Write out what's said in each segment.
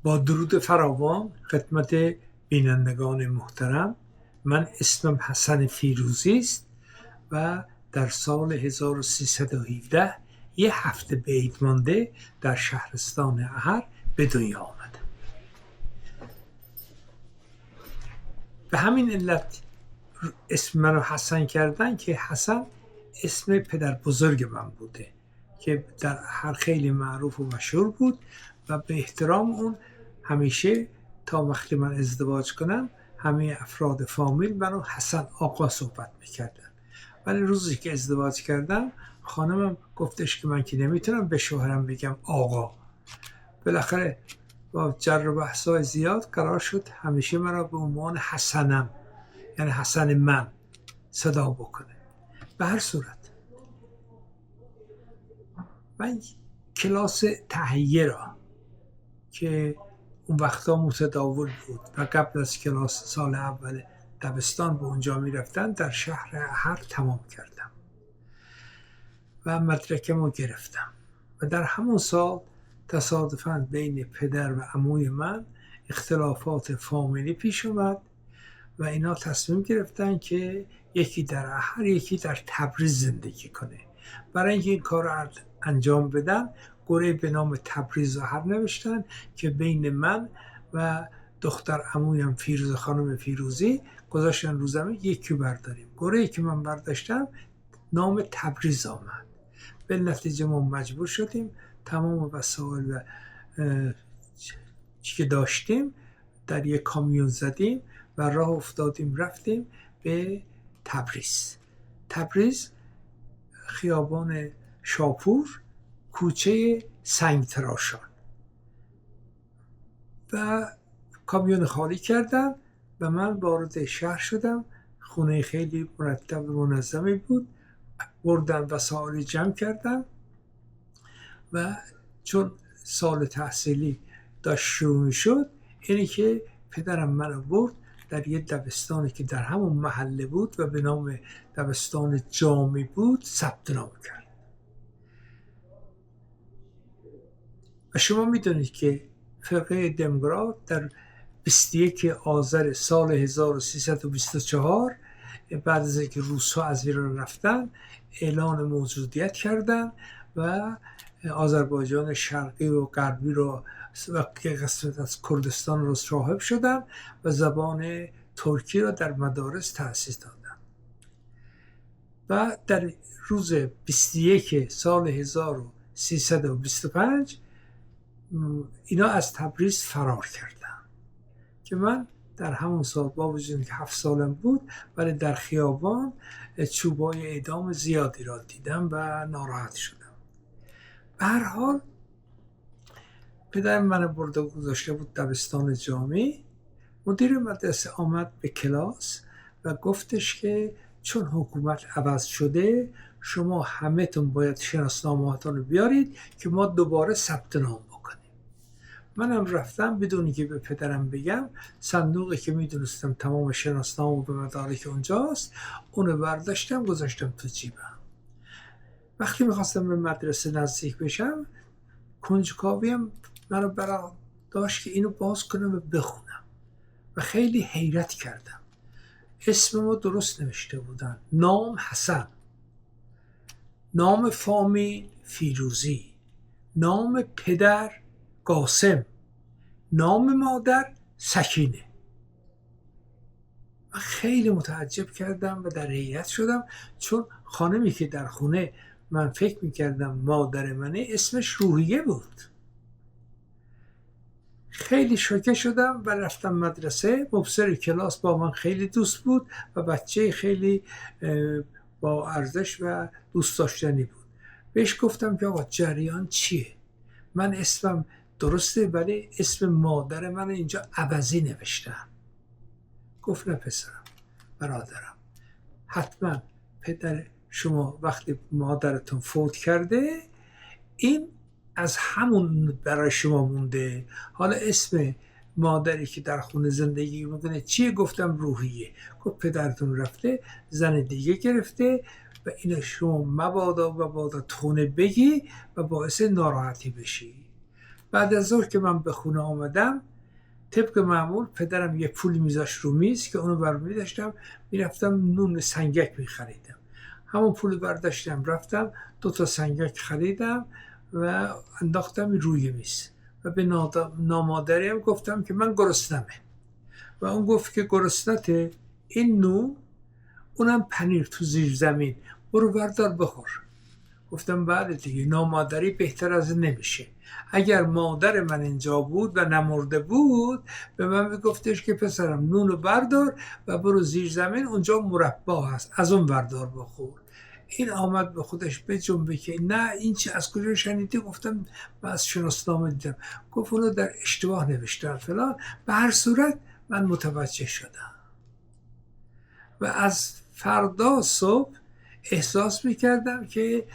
با درود فراوان خدمت بینندگان محترم، من اسمم حسن فیروزی است و در سال 1317 یه هفته به عید مانده در شهرستان احر به دنیا آمدم. به همین علت اسم منو حسن کردن که حسن اسم پدر بزرگ من بوده که در احر خیلی معروف و مشهور بود و به احترام اون همیشه تا وقتی من ازدواج کنم همه افراد فامیل منو حسن آقا صحبت میکردن. ولی روزی که ازدواج کردم خانمم گفتش که من که نمیتونم به شوهرم بگم آقا. بالاخره با جر و بحث‌های زیاد قرار شد همیشه مرا به عنوان حسنم، یعنی حسن من، صدا بکنه. به هر صورت من کلاس تهیه را که اون وقتا متداول بود و قبل از کلاس سال اول دبستان به اونجا میرفتن در شهر احر تمام کردم و مدرکم رو گرفتم و در همون سال تصادفاً بین پدر و عموی من اختلافات فامیلی پیش اومد و اینا تصمیم گرفتن که یکی در احر یکی در تبریز زندگی کنه. برای اینکه این کار رو انجام بدن گره به نام تبریز احر نوشتن که بین من و دختر عمویم فیروز خانم فیروزی گذاشتن رو زمین یکی برداریم. گره‌ای که من برداشتم نام تبریز آمد. به نتیجه ما مجبور شدیم تمام وسایل و چی که داشتیم در یک کامیون زدیم و راه افتادیم رفتیم به تبریز. تبریز خیابان شاپور، کوچه سنگ تراشان. و کامیون خالی کردم و من وارد شهر شدم. خونه خیلی مرتب و منظمی بود. بردم وسایل جمع کردم و چون سال تحصیلی داشت شروع می شد اینی که پدرم منو برد در یه دبستانی که در همون محله بود و به نام دبستان جامی بود ثبت نام کرد. و شما میدونید که فرقه دموکرات در 21 آذر سال 1324 بعد از اینکه روس‌ها از ایران رفتن اعلان موجودیت کردن و آذربایجان شرقی و غربی رو و قسمت از کردستان رو صاحب شدن و زبان ترکی را در مدارس تأسیس دادن. و در روز 21 سال 1325 اینا از تبریز فرار کردن که من در همون سال با وجود که 7 سالم بود ولی در خیابان چوبای اعدام زیادی را دیدم و ناراحت شدم. به هر حال پدرم من برده گذاشته بود دبستان جامی. مدیر مدرسه آمد به کلاس و گفتش که چون حکومت عوض شده شما همه تون باید شناسنامه‌هاتون رو بیارید که ما دوباره ثبت نام بکنیم. منم رفتم بدون که به پدرم بگم صندوقی که میدونستم تمام شناسنامه و مدارک اونجاست اونو برداشتم گذاشتم تو جیبم. وقتی میخواستم به مدرسه نزدیک بشم کنجکاویم منو برا داشت که اینو باز کنم و بخونم و خیلی حیرت کردم. اسممو درست نوشته بودن، نام حسن، نام فامیل فیروزی، نام پدر قاسم، نام مادر سکینه. من خیلی متعجب کردم و در حیرت شدم چون خانمی که در خونه من فکر میکردم مادر منه اسمش روحیه بود. خیلی شوکه شدم و رفتم مدرسه. مبصر کلاس با من خیلی دوست بود و بچه خیلی با ارزش و دوست داشتنی بود. بهش گفتم که آقا جریان چیه؟ من اسمم درسته ولی اسم مادر من اینجا عوضی نوشتم. گفت نه پسرم، برادرم، حتما پدر شما وقتی مادرتون فوت کرده این از همون برای شما مونده. حالا اسم مادری که در خونه زندگی میکنه چیه؟ گفتم روحیه. گفت پدرتون رفته زن دیگه گرفته و اینو شما مبادا تونه بگی و باعث ناراحتی بشی. بعد از ظهر که من به خونه آمدم، طبق معمول پدرم یه پول میذاشت رو میز که اونو برمی داشتم، میرفتم نون سنگک میخریدم. همون پول برداشتم رفتم 2 سنگک خریدم و انداختم روی میز و به نامادریم گفتم که من گرسنمه و اون گفت که گرسنته، این نون اونم پنیر تو زیر زمین، برو بردار بخور. گفتم بله دیگه، نامادری بهتر از نمیشه. اگر مادر من اینجا بود و نمرده بود به من میگفتش که پسرم نونو بردار و برو زیر زمین، اونجا مربا هست، از اون بردار بخور. این آمد به خودش بجنبه که نه این چی، از کجا شنیدی؟ گفتم من از شناسنامه دیدم. گفت اونو در اشتباه نوشتن فلان. به هر صورت من متوجه شدم و از فردا صبح احساس میکردم که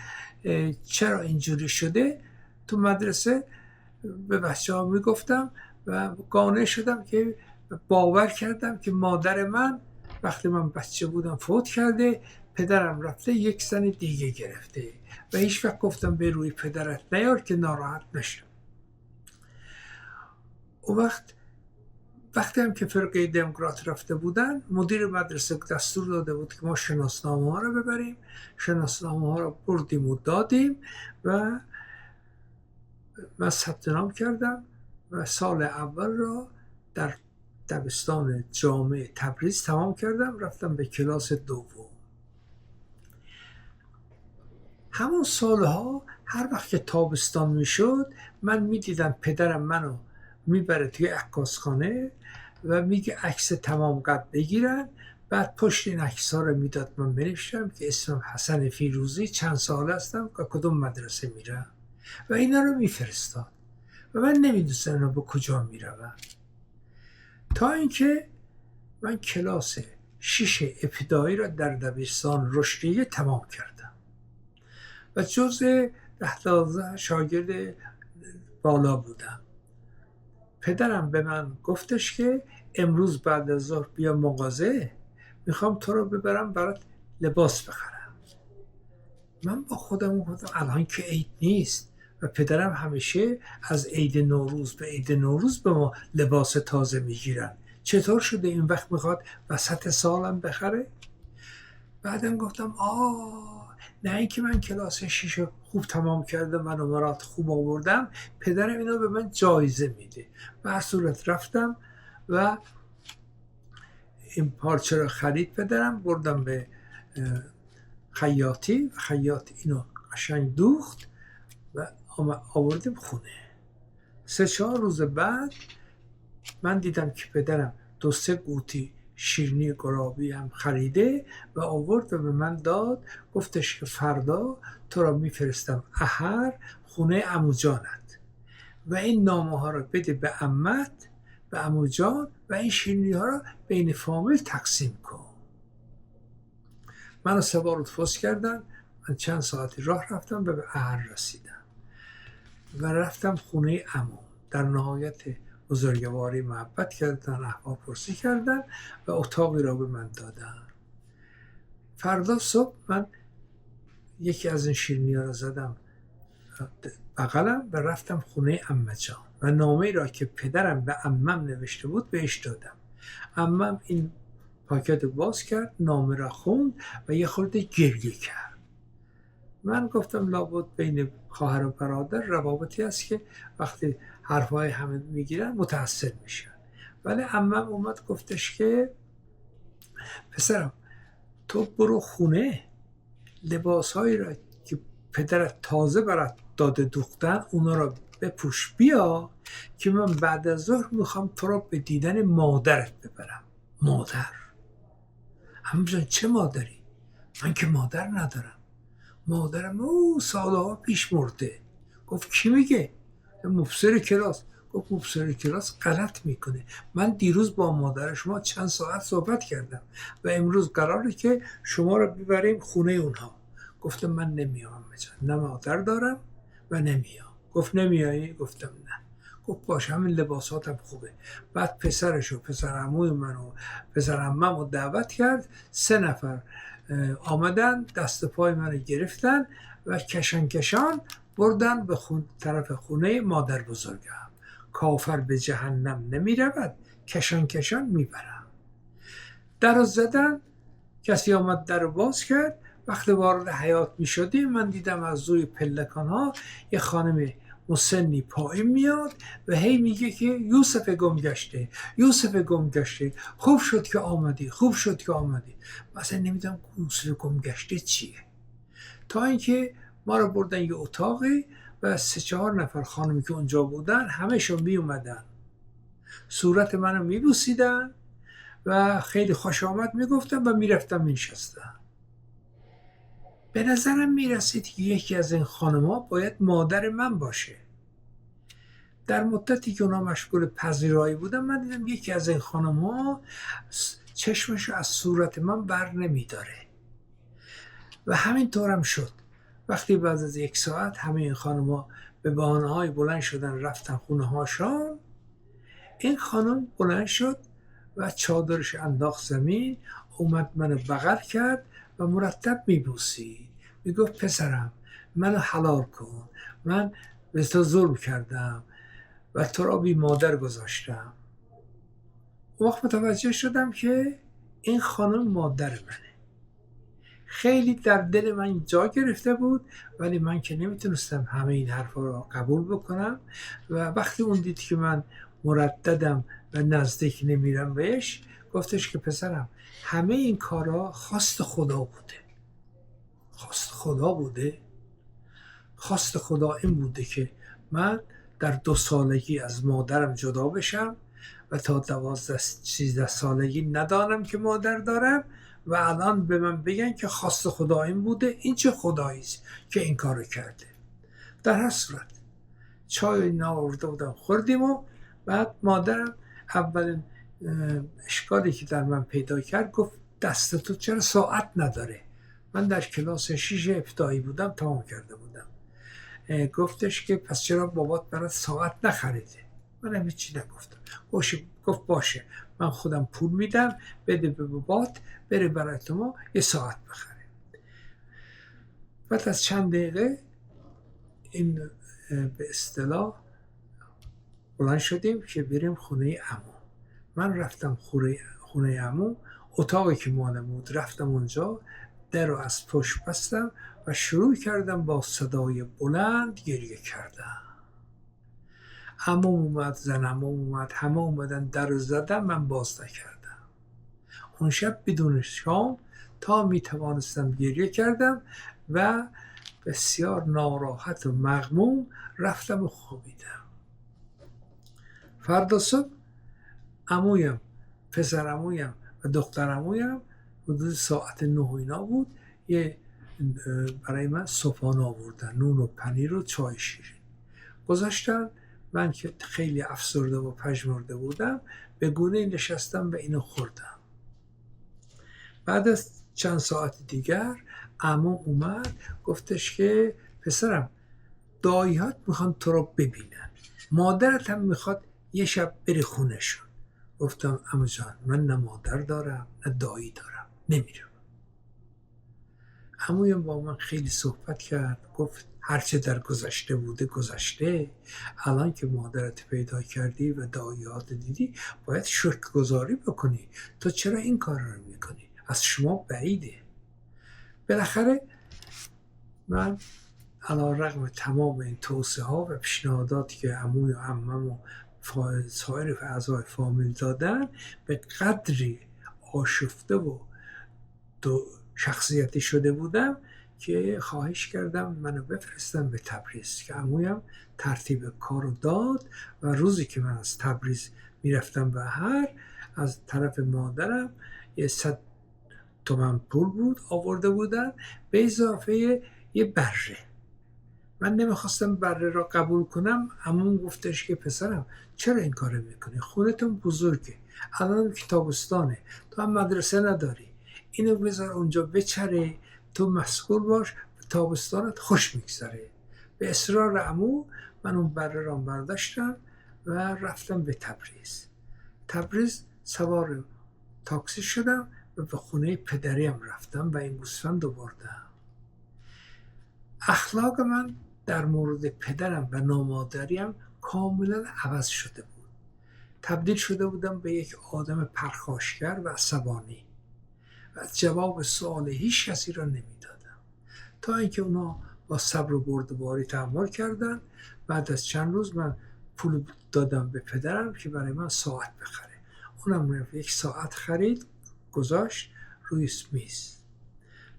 چرا اینجوری شده. تو مدرسه به بچه ها میگفتم و قانع شدم که باور کردم که مادر من وقتی من بچه بودم فوت کرده، پدرم رفته یک زن دیگه گرفته و هیچ وقت گفتم به روی پدرت نیار که ناراحت نشم. اون وقتی هم که فرقه دموکرات رفته بودن، مدیر مدرسه دستور داده بود که ما شناسنامه ها رو ببریم. شناسنامه ها رو بردیم و دادیم و من ثبت نام کردم و سال اول را در دبستان جامع تبریز تمام کردم. رفتم به کلاس دوم. همون سالها هر وقت که تابستان میشد من میدیدم پدرم منو میبره توی عکاسخانه و میگه عکس تمام قد بگیرن. بعد پشت این عکس ها رو میداد، من بنوشتم که اسمم حسن فیروزی، چند سال هستم و کدوم مدرسه میرم و اینا رو میفرستاد و من نمیدونستم اینا به کجا میروم. تا اینکه من کلاس 6 ابتدایی را در دبستان رشدیه تمام کردم و جزء 10-12 شاگرد بالا بودم. پدرم به من گفتش که امروز بعد از ظهر بیا مغازه، میخوام تو رو ببرم برات لباس بخرم. من با خودم گفتم الان که عید نیست و پدرم همیشه از عید نوروز به عید نوروز به ما لباس تازه میگیرن، چطور شده این وقت میخواد وسط سالم بخره؟ بعدم گفتم نه اینکه من کلاس 6 خوب تمام کردم و نمرات خوب آوردم، پدرم اینو به من جایزه میده. به هر صورت رفتم و این پارچه رو خرید پدرم، بردم به خیاطی و خیاط اینو قشنگ دوخت و آوردیم خونه. 3-4 روز بعد من دیدم که پدرم 2-3 قوطی شیرینی گرابی هم خریده و آورد و به من داد. گفتش که فردا تو را میفرستم احر خونه عمو جانت و این نامه ها را بده به عمت، به عمو جان، و این شیرینی ها را بین فامیل تقسیم کن. منو 3 بار اتوبوس کردن. من چند ساعتی راه رفتم و به احر رسیدم و رفتم خونه عمو. در نهایت بزرگواری محبت کردن، احوال پرسی کردن و اتاقی را به من دادن. فردا صبح من یکی از این شیرینی ها را زدم بغلم و رفتم خونه عمه جان و نامه‌ای را که پدرم به عمم نوشته بود بهش دادم. عمم این پاکت باز کرد، نامه را خوند و یه خورده گریه کرد. من گفتم لابد بین خواهر و برادر روابطی هست که وقتی حرفای همه میگیرن متأثر میشن. ولی عمم اومد گفتش که پسرم تو برو خونه، لباسهایی را که پدرت تازه برات داده دوختن اونا را بپوش بیا که من بعد از ظهر میخوام تو را به دیدن مادرت ببرم. مادر؟ عمو جان چه مادری؟ من که مادر ندارم. مادرم سالها پیش مرده. گفت کی میگه؟ مبصر کلاس. گفت مبصر کلاس غلط میکنه. من دیروز با مادر شما چند ساعت صحبت کردم و امروز قراره که شما رو ببریم خونه اونها. گفتم من نمیام مجان، نه مادر دارم و نمیام. گفت نمیایی؟ گفتم نه. گفت باشه همین لباساتم خوبه. بعد پسرشو، پسر عموی منو، پسر عممو دعوت کرد. 3 نفر آمدن دست پای منو گرفتن و کشان کشان بردن به طرف خونه مادر بزرگم. کافر به جهنم نمی رود، کشان کشان می برم. در رو زدن، کسی آمد در رو باز کرد. وقتی وارد حیاط می شدیم من دیدم از روی پلکان ها یه خانم مسنی پایین میاد و هی میگه که یوسف گم گشته، یوسف گم گشته، خوب شد که آمدی، خوب شد که آمدی. مثلا نمیدونم یوسف گم گشته چیه. تا اینکه ما رو بردن یه اتاقی و 3-4 نفر خانمی که اونجا بودن همه‌شون می اومدن صورت منو میبوسیدن و خیلی خوش آمد میگفتن و میرفتم مینشستن. به نظرم میرسید که یکی از این خانم‌ها باید مادر من باشه. در مدتی که اونا مشغول پذیرایی بودن من دیدم یکی از این خانم‌ها چشمش از صورت من بر نمیداره و همینطورم شد. وقتی بعد از 1 ساعت همه این خانم‌ها به بهانه‌های بلند شدن رفتن خونه هاشان، این خانم بلند شد و چادرش انداخت زمین، اومد منو بغل کرد و مرتب میبوسید. میگفت پسرم منو حلال کن، من به تو ظلم کردم و تو را بی مادر گذاشتم. اون وقت متوجه شدم که این خانم مادر منه. خیلی در دل من جا گرفته بود، ولی من که نمیتونستم همه این حرفا رو قبول بکنم و وقتی اون دید که من مرددم و نزدیک نمیرم بهش، گفتش که پسرم همه این کارا خواست خدا بوده. خواست خدا بوده؟ خواست خدا این بوده که من در 2 سالگی از مادرم جدا بشم و تا 12-13 سالگی ندانم که مادر دارم و الان به من بگن که خواست خدا این بوده. این چه خداییست که این کارو کرده؟ در هر صورت چای اینا آورده بودم خوردیم و بعد مادرم اولین اشکالی که در من پیدا کرد گفت دست تو چرا ساعت نداره؟ من در کلاس 6 ابتدایی بودم، تمام کرده بودم. گفتش که پس چرا بابات برات ساعت نخریده؟ منم هیچی نگفتم. گفت باشه من خودم پول میدم، بده به بابات بره برای تو یه ساعت بخره. بعد از چند دقیقه این به اصطلاح بلند شدیم که بریم خونه عمو. من رفتم خونه عمو، اتاقی که مالم بود رفتم اونجا، در رو از پشت بستم و شروع کردم با صدای بلند گریه کردم. عمو اومد، زنم اومد، همه اومدن در رو زدن، من باز نکردم. اون شب بدون شام تا می توانستم گریه کردم و بسیار ناراحت و مغموم رفتم و خوابیدم. فردا صبح عمویم، پسر عمویم و دختر عمویم حدود ساعت 9 اینا بود یه برای من صبحانه آوردن، نون و پنیر و چای شیرین گذاشتن. من که خیلی افسرده و پژمرده بودم به گونه نشستم و اینو خوردم. بعد از چند ساعت دیگر عمو اومد گفتش که پسرم دایی‌هات میخوان تو رو ببینن، مادرت هم میخواد یه شب بری خونه‌شون. گفتم عمو جان من نه مادر دارم نه دایی دارم، نمیرم. عمویم با من خیلی صحبت کرد، گفت هرچه در گذشته بوده گذشته، الان که مادرت پیدا کردی و دایی‌هات دیدی باید شکرگزاری بکنی. تو چرا این کار رو میکنی؟ از شما بعیده. بالاخره من علی‌رغم تمام این توصیه ها و پیشنهاداتی که عموی و عمم و سایر اعضای فامیل دادن به قدری آشفته و شخصیتی شده بودم که خواهش کردم منو بفرستن به تبریز که عمویم ترتیب کارو داد و روزی که من از تبریز میرفتم بهر از طرف مادرم 100 تومن پول بود آورده بودن به اضافه یه بره. من نمیخواستم بره را قبول کنم. عموم گفتش که پسرم چرا این کارو میکنی؟ خونتون بزرگه، الان که تابستانه، تو هم مدرسه نداری، اینو بذار اونجا بچره، تو مسئول باش، تابستانت خوش میگذره. به اصرار عمو من اون بره را برداشتم و رفتم به تبریز سوار تاکسی شدم و به خونه پدریم رفتم و این گوسفند رو بردم. اخلاق من در مورد پدرم و نامادریم کاملا عوض شده بود. تبدیل شده بودم به یک آدم پرخاشگر و عصبانی و جواب سوال هیچ کسی را نمیدادم، تا اینکه اونا با صبر و بردباری تحمل کردن. بعد از چند روز من پول دادم به پدرم که برای من ساعت بخره. اونم رفت یک ساعت خرید، گذاشت روی میز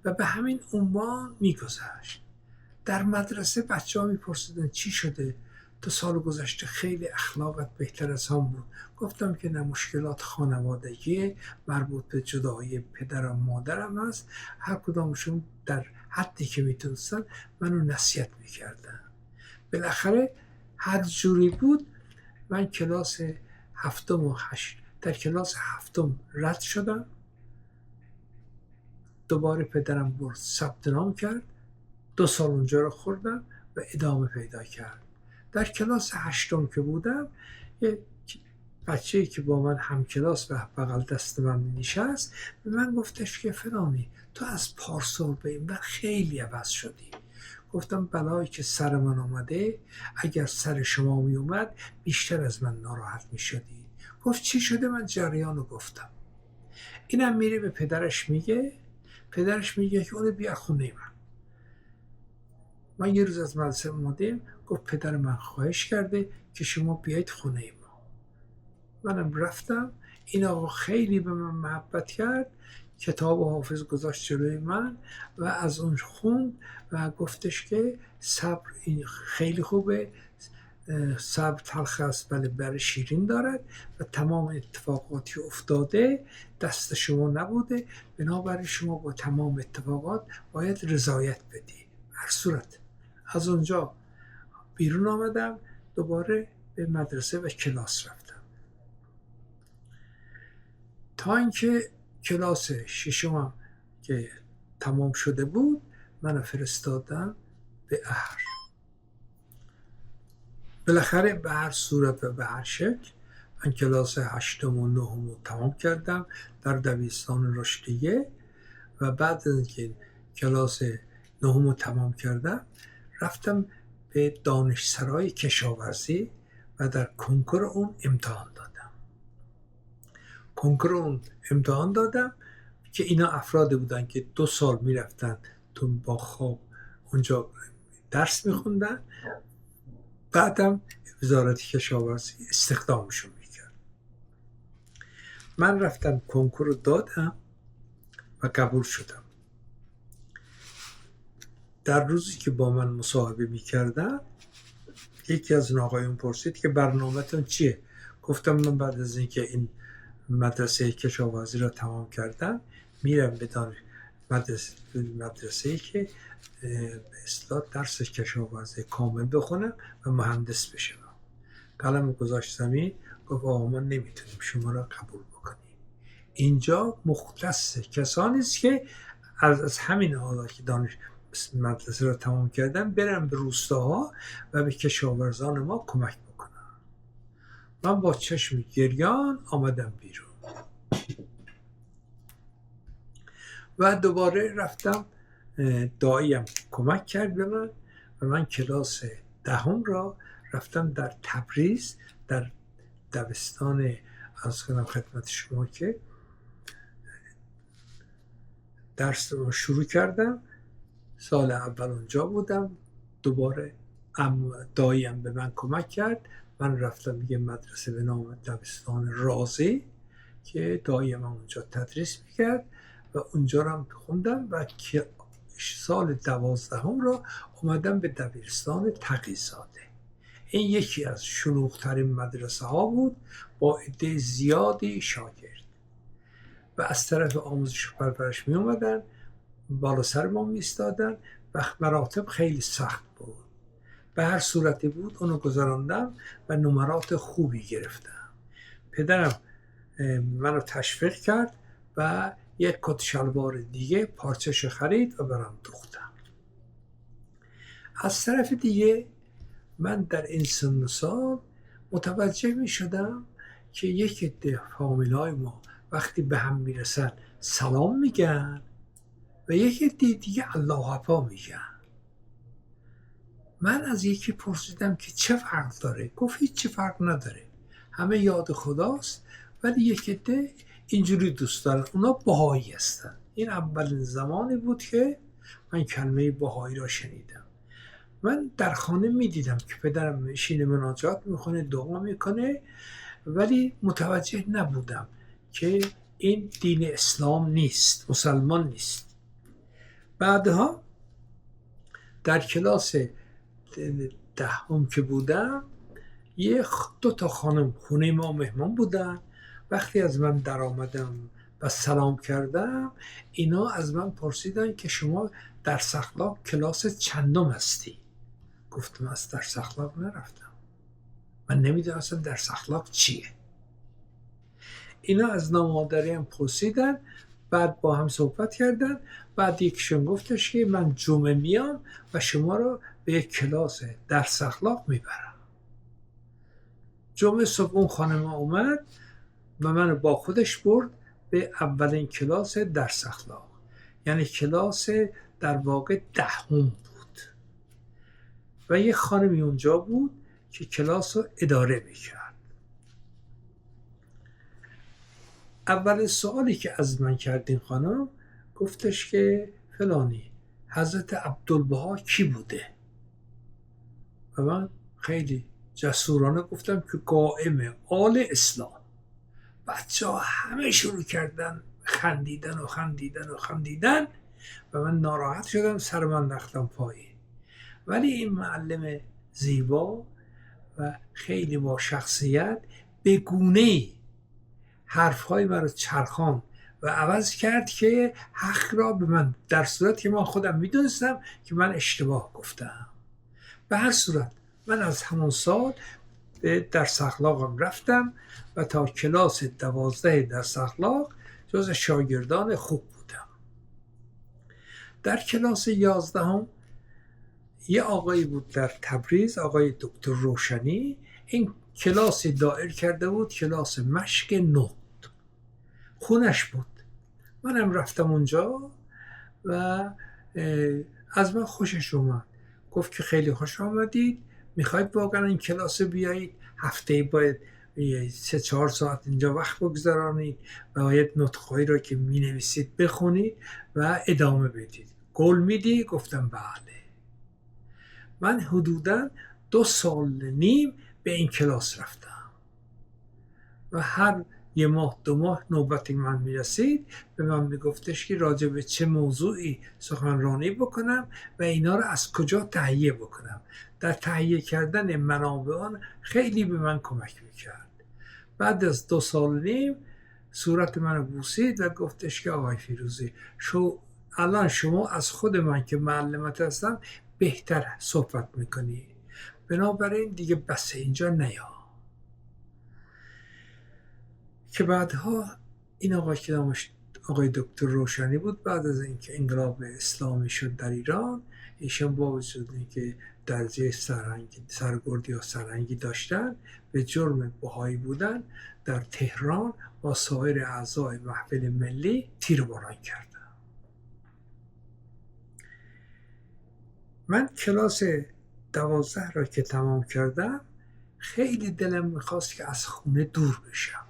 و به همین عنوان میگذشت. در مدرسه بچه ها میپرسیدن چی شده؟ تو سال گذشته خیلی اخلاقت بهتر از هم بود. گفتم که نه، مشکلات خانوادگی مربوط به جدایی پدرم و مادرم هست. هر کدامشون در حدی که میتونستن منو نصیحت میکردن. بالاخره هر جوری بود من کلاس هفتم و در کلاس هفتم رد شدم. دوباره پدرم برد ثبت نام کرد، 2 سال اونجا رو خوردم و ادامه پیدا کرد. در کلاس هشتم که بودم، یه بچه‌ای که با من همکلاس و بغل دست من نشست به من گفتش که فلانی، تو از پارسال به این بر خیلی عوض شدی. گفتم بلایی که سر من آمده، اگر سر شما می اومد بیشتر از من ناراحت می شدی. گفت چی شده؟ من جریانو گفتم. اینم میره به پدرش میگه. پدرش میگه که اونو بیا خونه من یه روز از مدرسه اومدیم، گفت پدر من خواهش کرده که شما بیایید خونه ما. منم رفتم. این آقا خیلی به من محبت کرد، کتاب و حافظ گذاشت جلوی من و از اون خوند و گفتش که صبر این خیلی خوبه، صبر تلخ است ولی بر شیرین دارد و تمام اتفاقاتی افتاده دست شما نبوده، بنابراین شما با تمام اتفاقات باید رضایت بدی. هر صورت از اونجا بیرون آمدم، دوباره به مدرسه و کلاس رفتم تا اینکه کلاس ششمم که تمام شده بود منو فرستادن به اهر. بالاخره به هر صورت و به هر شکل من کلاس هشتم و نهم رو تمام کردم در دبیرستان رشدیه و بعد از اینکه کلاس نهم رو تمام کردم رفتم به دانشسرای کشاورزی و در کنکور اون امتحان دادم. کنکور اون امتحان دادم که اینا افرادی بودن که 2 سال میرفتن تو با خواب اونجا درس میخوندن، بعدم وزارت کشاورزی استخدامشون میکرد. من رفتم کنکور رو دادم و قبول شدم. در روزی که با من مصاحبه میکردن یکی از اون آقایون پرسید که برنامه‌تون چیه؟ گفتم من بعد از اینکه این مدرسه کشاورزی را تمام کردم میرم به مدرسه‌ای که به اصطلاح درس کشاورزی کامل بخونم و مهندس بشم. قلم گذاشت زمین، گفت آقا ما نمیتونیم شما را قبول بکنیم. اینجا مختص کسانی است که از همین حالا که دانش مدرسه را تمام کردن برن به روستاها و به کشاورزان ما کمک بکنن. من با چشم گریان آمدم بیرون و دوباره رفتم. داییم کمک کرد به من و من کلاس 10 را رفتم در تبریز در دبستان، از کنم خدمت شما که درس رو شروع کردم. سال اول اونجا بودم، دوباره داییم به من کمک کرد. من رفتم یه مدرسه به نام دبستان رازی که داییم اونجا تدریس میکرد و اونجا رو هم خوندم و سال 12 را اومدم به دبیرستان تقی‌زاده. این یکی از شلوغ‌ترین مدرسه ها بود با عده زیادی شاگرد و از طرف آموزش و پرورش می اومدن، بالا سر ما می ایستادن و مراتب خیلی سخت بود. به هر صورتی بود اونو گذراندم و نمرات خوبی گرفتم. پدرم منو تشویق کرد و یک کت شلوار دیگه پارچش خرید و برام دوختم. از طرف دیگه من در این سن و سال متوجه می شدم که یک عده فامیلای ما وقتی به هم می رسن سلام میگن و یک عده دیگه الله حفا میگن. من از یکی پرسیدم که چه فرق داره؟ گفت هیچ فرق نداره، همه یاد خداست، ولی یک عده اینجوری دوست دارن، اونا بهایی هستن. این اولین زمانی بود که من کلمه بهایی را شنیدم. من در خانه میدیدم که پدرم میشینه مناجات میکنه، دعا میکنه، ولی متوجه نبودم که این دین اسلام نیست، مسلمان نیست. بعدها در کلاس دهم که بودم، دو تا خانم خونه ما مهمان بودن. وقتی از من در آمدم و سلام کردم، اینا از من پرسیدن که شما درس اخلاق کلاس چندم هستی؟ گفتم از درس اخلاق نرفتم، من نمیدونم اصلا درس اخلاق چیه. اینا از نامادریم پرسیدن، بعد با هم صحبت کردن. بعد یکیشون گفتش که من جمعه میام و شما رو به یک کلاس درس اخلاق میبرم. جمعه صبح اون خانم اومد و من با خودش برد به اولین کلاس درس اخلاق، یعنی کلاس در واقع دهم بود. و یک خانمی اونجا بود که کلاس رو اداره میکرد. اول سوالی که از من کرد این خانم، گفتش که فلانی حضرت عبدالبها کی بوده؟ و من خیلی جسورانه گفتم که قائم آل اسلام. بچه ها همه شروع کردن خندیدن و خندیدن و خندیدن و من ناراحت شدم، سر من رفتم پایین. ولی این معلم زیبا و خیلی با شخصیت به گونه‌ای حرفهای من رو چرخان و عوض کرد که حق را به من، در صورت که من خودم میدونستم که من اشتباه گفتم. به هر صورت من از همون سال به درس اخلاقم رفتم و تا کلاس 12 درس اخلاق جز شاگردان خوب بودم. در کلاس 11 یه آقایی بود در تبریز، آقای دکتر روشنی. این کلاسی دایر کرده بود، کلاس مشق نطق، خونش بود. منم رفتم اونجا و از من خوشش اومد. گفت که خیلی خوش آمدید، میخواید واقعا این کلاس بیایید، هفته باید 3-4 ساعت اینجا وقت بگذارانید و باید نطقهایی را که می نویسید بخونید و ادامه بدید، قول میدی؟ گفتم بله. من حدوداً 2.5 سال به این کلاس رفتم و هر 1 ماه 2 ماه نوبت من میرسید به من میگفتش که راجع به چه موضوعی سخنرانی بکنم و اینا رو از کجا تهیه بکنم. در تهیه کردن منابعان خیلی به من کمک میکرد. بعد از 2.5 سال صورت منو بوسید و گفتش که آقای فیروزی، الان شما از خود من که معلمت هستم بهتر صحبت میکنی، بنابراین دیگه بس اینجا نیا. که بعدها این آقای که نامش آقای دکتر روشنی بود، بعد از اینکه انقلاب اسلامی شد در ایران، ایشان با وجود اینکه درجه سرگردی یا سرهنگی داشتن، به جرم بهایی بودن در تهران با سایر اعضای محفل ملی تیرباران کردن. من کلاس 12 را که تمام کردم، خیلی دلم میخواست که از خونه دور بشم.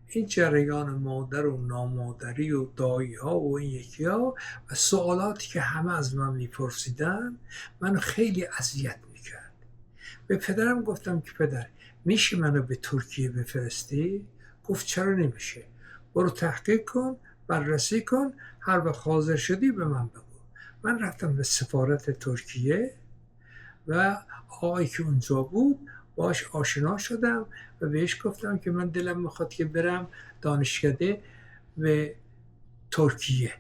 این جریان مادر و نامادری و دایی ها و این یکی ها و سوالاتی که همه از من میپرسیدن منو خیلی اذیت میکرد. به پدرم گفتم که پدر، میشه منو به ترکیه بفرستی؟ گفت چرا نمیشه، برو تحقیق کن، بررسی کن، هر وقت حاضر شدی به من بگو. من رفتم به سفارت ترکیه و آقایی که اونجا بود باش آشنا شدم و بهش گفتم که من دلم میخواد که برم دانشکده به ترکیه.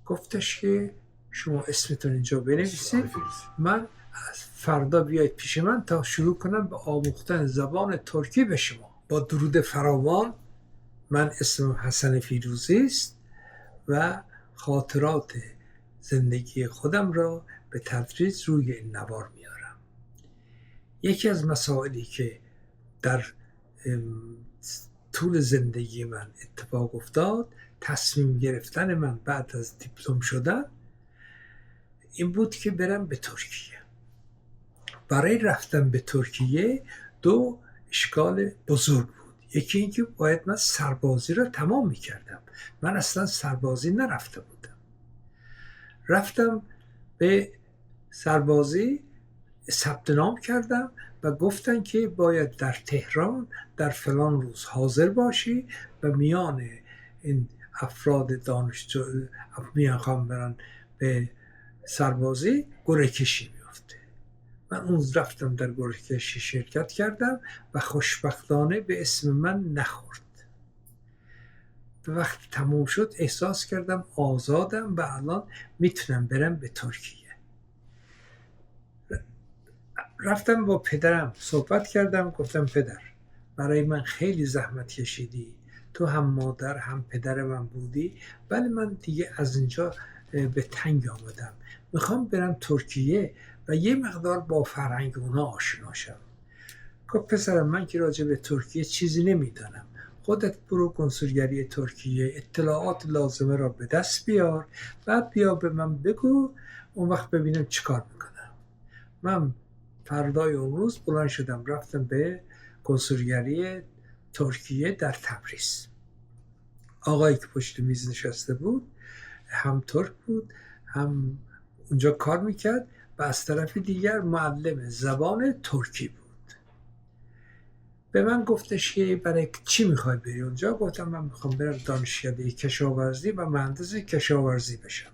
گفتش که شما اسمتون اینجا بنویسید، من فردا بیاید پیش من تا شروع کنم به آموختن زبان ترکی به شما. با درود فراوان، من اسمم حسن فیروزی است و خاطرات زندگی خودم را به تدریج روی این نوار میارم. یکی از مسائلی که در طول زندگی من اتفاق افتاد، تصمیم گرفتن من بعد از دیپلم شدن، این بود که برم به ترکیه. برای رفتن به ترکیه 2 اشکال بزرگ بود. یکی اینکه باید من سربازی را تمام میکردم. من اصلا سربازی نرفته بودم. رفتم به سربازی، ثبت نام کردم و گفتن که باید در تهران در فلان روز حاضر باشی و میان این افراد دانشجو میخوام برن به سربازی گره کشی میفته. من اون رفتم در گره کشی شرکت کردم و خوشبختانه به اسم من نخورد. به وقت تموم شد احساس کردم آزادم و الان میتونم برم به ترکیه. رفتم با پدرم صحبت کردم، گفتم پدر برای من خیلی زحمت کشیدی، تو هم مادر هم پدر من بودی، ولی من دیگه از اینجا به تنگ آمدم، میخوام برم ترکیه و یه مقدار با فرهنگ اونا آشنا شم. گفت پسرم من که راجع به ترکیه چیزی نمیدانم، خودت برو کنسولگری ترکیه اطلاعات لازمه را به دست بیار، بعد بیا به من بگو، اون وقت ببینم چیکار میکنم. من فردای اون روز بلند شدم رفتم به کنسولگری ترکیه در تبریز. آقایی که پشت میز نشسته بود هم ترک بود هم اونجا کار میکرد و از طرف دیگر معلم زبان ترکی بود. به من گفتش که برای چی میخوای بری اونجا؟ گفتم من میخوام برم دانشکده کشاورزی و مهندس کشاورزی بشم.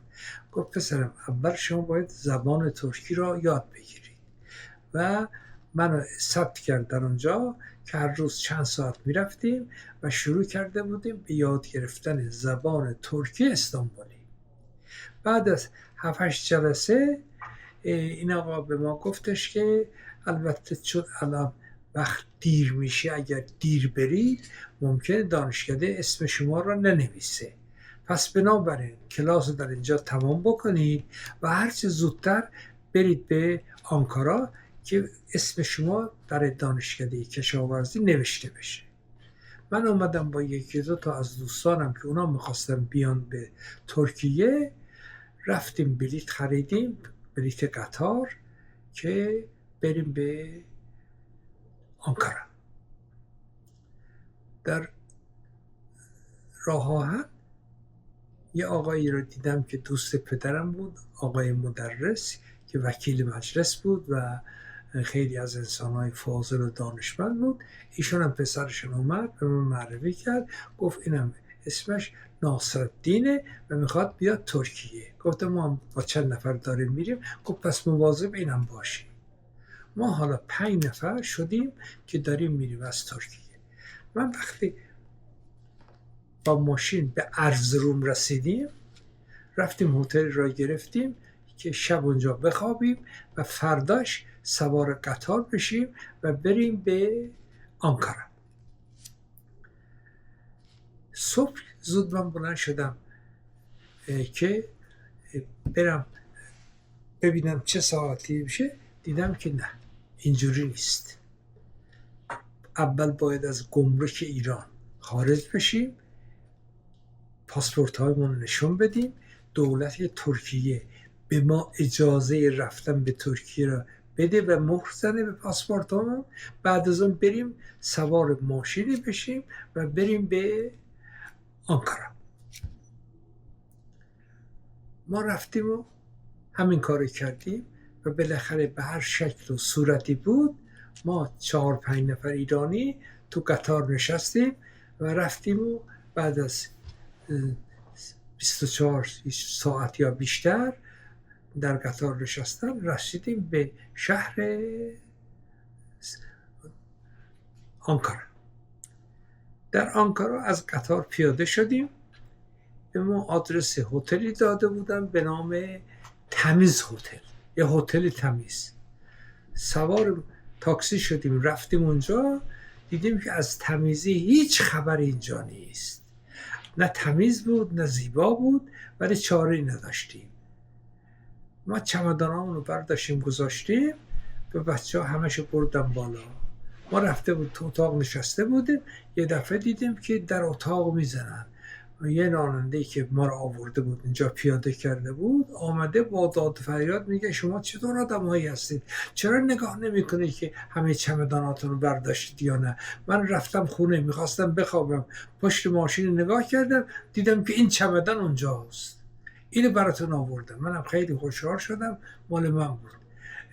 گفت پسرم اول شما باید زبان ترکی را یاد بگیرید و منو ثبت کردن اونجا که هر روز چند ساعت میرفتیم و شروع کرده بودیم به یاد گرفتن زبان ترکی استانبولی. بعد از 7-8 جلسه این آقا به ما گفتش که البته چون الان وقت دیر میشه، اگر دیر برید ممکنه دانشکده اسم شما را ننویسه، پس بنابراین کلاس رو در اینجا تمام بکنید و هرچه زودتر برید به آنکارا که اسم شما در دانشکده کشاورزی نوشته بشه. من اومدم با 1-2 تا از دوستانم که اونا میخواستن بیان به ترکیه، رفتیم بلیط خریدیم، بلیط قطار که بریم به آنکارا. در راه آهن یه آقایی رو دیدم که دوست پدرم بود، آقای مدرس که وکیل مجلس بود و خیلی از انسان‌های فاضل و دانشمند بود. ایشون هم پسرشون اومد به من معرفی کرد، گفت اینم اسمش ناصرالدینه و میخواد بیاد ترکیه. گفتم ما با چند نفر داریم میریم؟ گفت پس مواظب اینم باشی. ما حالا 5 نفر شدیم که داریم میریم از ترکیه. من وقتی با ماشین به ارزروم رسیدیم، رفتیم هتل را گرفتیم که شب اونجا بخوابیم و فرداش سوار قطار بشیم و بریم به آنکارا. صبح زود من بلند شدم که برم ببینم چه ساعتی بشه. دیدم که نه، اینجوری نیست. اول باید از گمرک ایران خارج بشیم، پاسپورت هایمون نشون بدیم، دولت ترکیه به ما اجازه رفتن به ترکیه را بده و مهر زنه به پاسپورت هامون. بعد از اون بریم سوار ماشینی بشیم و بریم به آنکارا. ما رفتیم و همین کاری کردیم و بالاخره به هر شکل و صورتی بود ما 4-5 نفر ایرانی تو قطار نشستیم و رفتیم و بعد از 24 ساعت یا بیشتر در قطار نشستن رسیدیم به شهر آنکارا. در آنکارا از قطار پیاده شدیم. به ما آدرس هتلی داده بودن به نام تمیز هتل، یه هتل تمیز. سوار تاکسی شدیم رفتیم اونجا، دیدیم که از تمیزی هیچ خبر اینجا نیست. نه تمیز بود نه زیبا بود، ولی چاره‌ای نداشتیم. ما چمدانامون رو برداشتیم گذاشتیم، به بچه ها همشو بردم بالا. ما رفته بود تو اتاق نشسته بودیم، یه دفعه دیدیم که در اتاق میزنن یه راننده‌ای که ما رو آورده بود اینجا پیاده کرده بود، آمده با داد و فریاد میگه شما چطور آدم‌هایی هستید؟ چرا نگاه نمی‌کنید که همه چمداناتون رو برداشتید یا نه؟ من رفتم خونه میخواستم بخوابم، پشت ماشین نگاه کردم دیدم که این چمدان اونجاست، اینو براتون آوردم. منم خیلی خوشحال شدم، مال من بود.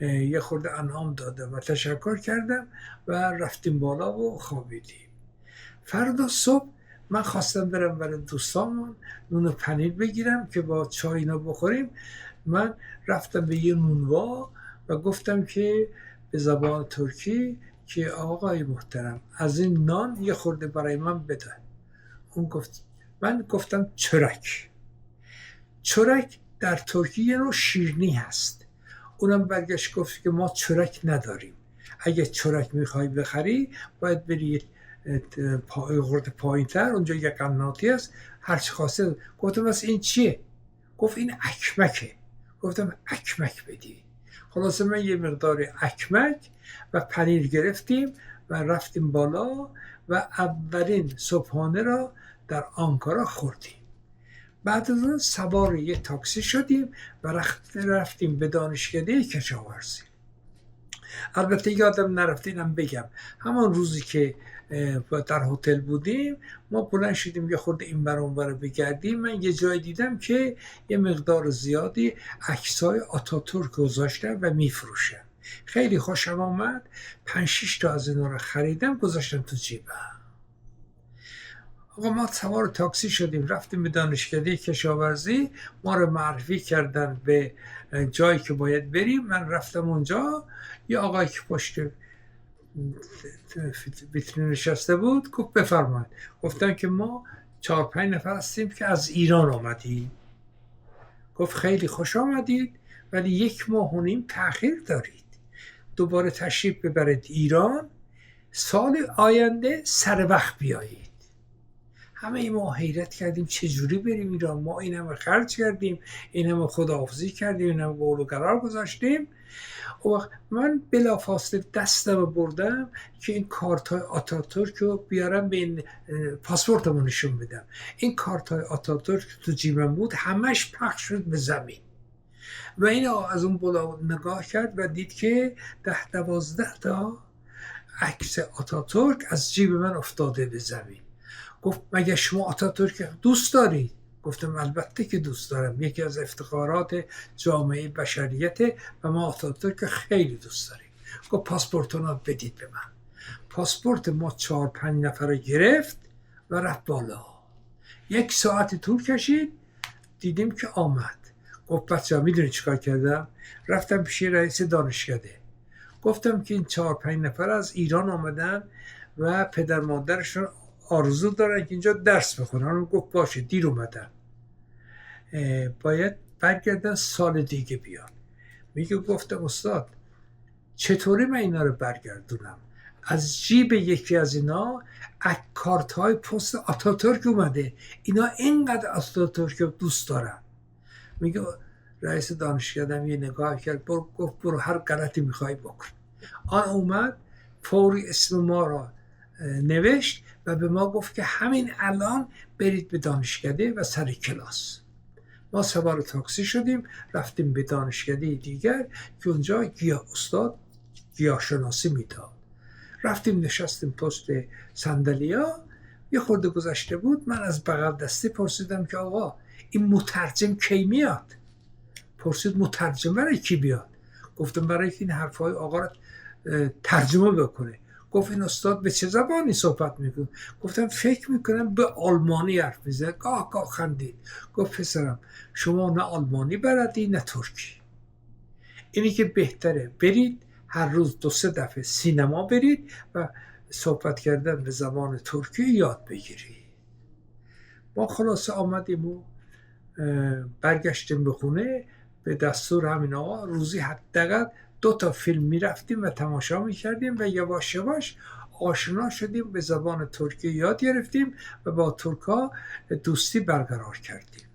یه خورده انعام دادم و تشکر کردم و رفتیم بالا و خوابیدیم. فردا صبح من خواستم برم برای دوستامون نون و پنیر بگیرم که با چای اینا بخوریم. من رفتم به یه نونوا و گفتم که به زبان ترکی که آقای محترم از این نان یه خورده برای من بده. من گفتم چرک. چرک در ترکی یه نوع شیرینی هست. اونم برگشت گفت که ما چرک نداریم، اگه چرک میخوای بخری باید بری خورده پایین تر، اونجا یک قناتی هست هرچی خواسته. گفتم بس این چیه؟ گفت این اکمکه. گفتم اکمک بدی. خلاصه من یه مقدار اکمک و پنیر گرفتیم و رفتیم بالا و اولین صبحانه را در آنکارا خوردیم. بعد از اون سوار یه تاکسی شدیم و رفتیم به دانشکده کشاورزی. البته یادم نرفته اینم بگم، همان روزی که در هتل بودیم ما بلند شدیم یه خورده این ور اون ور بگردیم. من یه جای دیدم که یه مقدار زیادی عکسای آتاتورک گذاشتن و میفروشن. خیلی خوشم آمد، 5-6 تا از اینا رو خریدم گذاشتم تو جیبم. آقا ما سوار تاکسی شدیم رفتیم به دانشکده کشاورزی، ما رو معرفی کردن به جایی که باید بریم. من رفتم اونجا، یه آقایی که پشت ویترین نشسته بود گفت بفرمایید. گفتم که ما 4-5 نفر هستیم که از ایران آمدیم. گفت خیلی خوش آمدید ولی 1.5 ماه تأخیر دارید، دوباره تشریف ببرید ایران، سال آینده سر وقت بیایید. همه ما حیرت کردیم چجوری بریم ایران، ما این همه خرج کردیم، این همه خداحافظی کردیم، این همه قول و قرار گذاشتیم. و وقت من بلافاصله دستم بردم که این کارت های آتاتورک رو بیارم به این پاسپورتمو نشون بدم. این کارت های آتاتورک تو جیبم بود، همش پخش شد به زمین و این از اون بالا نگاه کرد و دید که 10-12 تا عکس آتاتورک از جیب من افتاده به زمین. گفت مگه شما آتاتورک دوست دارید؟ گفتم البته که دوست دارم، یکی از افتخارات جامعه بشریت و ما آتاتورک خیلی دوست داریم. گفت پاسپورتون رو بدید به من. پاسپورت ما 4-5 نفر گرفت و رفت بالا. 1 ساعت طول کشید دیدیم که آمد. گفت بچه‌ها میدونی چیکار کردم؟ رفتم پیش رئیس دانشکده، گفتم که این 4-5 نفر از ایران آمدن و پدر مادرشون آرزو دارن که اینجا درس بخونن. گفت باشه دیر اومدن، باید برگردن سال دیگه بیان. میگه گفتم استاد چطوری من اینا رو برگردونم؟ از جیب یکی از اینا کارت های پست آتاتورک اومده، اینا اینقدر آتاتورک دوست دارن. میگه رئیس دانشکده‌ام یه نگاه کرد، گفت برو هر غلطی میخوای بکن. آن اومد فوری اسم ما را نوشت و به ما گفت که همین الان برید به دانشکده و سر کلاس. ما سوار تاکسی شدیم رفتیم به دانشکده دیگر که اونجا استاد گیاهشناسی میداد. رفتیم نشستیم پشت صندلیا. یه خورده گذشته بود، من از بغل دستی پرسیدم که آقا این مترجم کی میاد؟ پرسید مترجم برای کی بیاد؟ گفتم برای که این حرفای آقا را ترجمه بکنه. گفت این استاد به چه زبانی صحبت میکنه؟ گفتم فکر میکنم به آلمانی حرف میزنه. گاه خندید. گفت پسرم شما نه آلمانی بلدی نه ترکی، اینی که بهتره برید هر روز 2-3 دفعه سینما برید و صحبت کردن به زبان ترکی یاد بگیرید. ما خلاصه آمدیم و برگشتیم به خونه. به دستور همین آقا روزی حداقل 2 تا فیلم میرفتیم و تماشا میکردیم و یواش یواش آشنا شدیم، به زبان ترکی یاد گرفتیم و با ترکا دوستی برقرار کردیم.